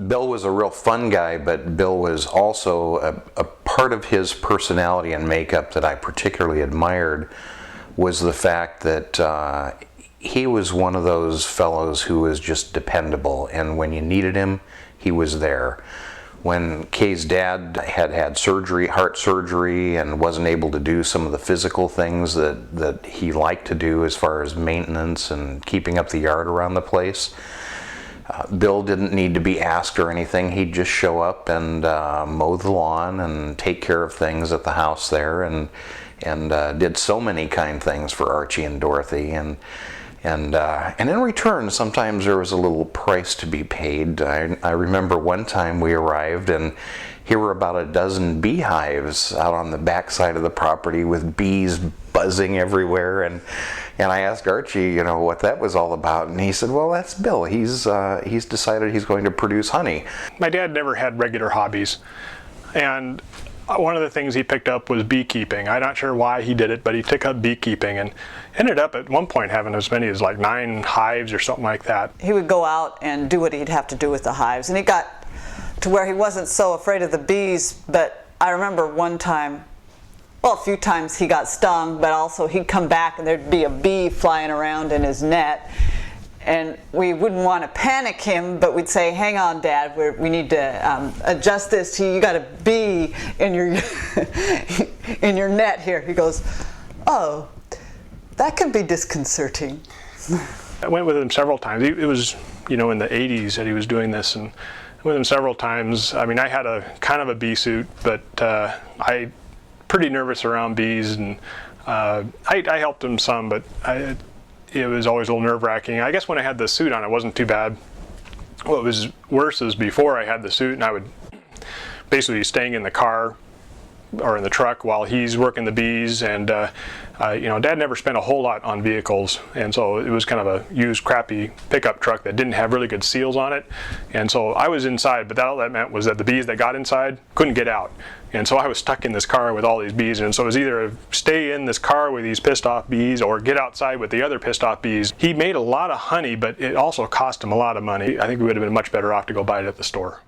Bill was a real fun guy, but Bill was also a part of his personality and makeup that I particularly admired was the fact that he was one of those fellows who was just dependable, and when you needed him, he was there. When Kay's dad had surgery, heart surgery, and wasn't able to do some of the physical things that he liked to do as far as maintenance and keeping up the yard around the place, Bill didn't need to be asked or anything. He'd just show up and mow the lawn and take care of things at the house there, and did so many kind things for Archie and Dorothy. And in return, sometimes there was a little price to be paid. I remember one time we arrived and here were about a dozen beehives out on the back side of the property with bees buzzing everywhere. And I asked Archie, what that was all about. And he said, well, that's Bill. He's decided he's going to produce honey. My dad never had regular hobbies. And one of the things he picked up was beekeeping. I'm not sure why he did it, but he took up beekeeping and ended up at one point having as many as like 9 hives or something like that. He would go out and do what he'd have to do with the hives, and he got to where he wasn't so afraid of the bees. But I remember one time, well, a few times he got stung, but also he'd come back and there'd be a bee flying around in his net. And we wouldn't want to panic him, but we'd say, hang on, Dad, we need to adjust this. You got a bee in your in your net here. He goes, oh, that could be disconcerting. I went with him several times. It was, in the 80s that he was doing this, and I went with him several times. I mean, I had a kind of a bee suit, but I pretty nervous around bees, and I helped him some, but it was always a little nerve-wracking. I guess when I had the suit on, it wasn't too bad. What was worse is before I had the suit, and I would basically be staying in the car or in the truck while he's working the bees, and Dad never spent a whole lot on vehicles, and so it was kind of a used crappy pickup truck that didn't have really good seals on it, and so I was inside, but all that meant was that the bees that got inside couldn't get out, and so I was stuck in this car with all these bees, and so it was either stay in this car with these pissed off bees or get outside with the other pissed off bees. He made a lot of honey, but it also cost him a lot of money. I think we would have been much better off to go buy it at the store.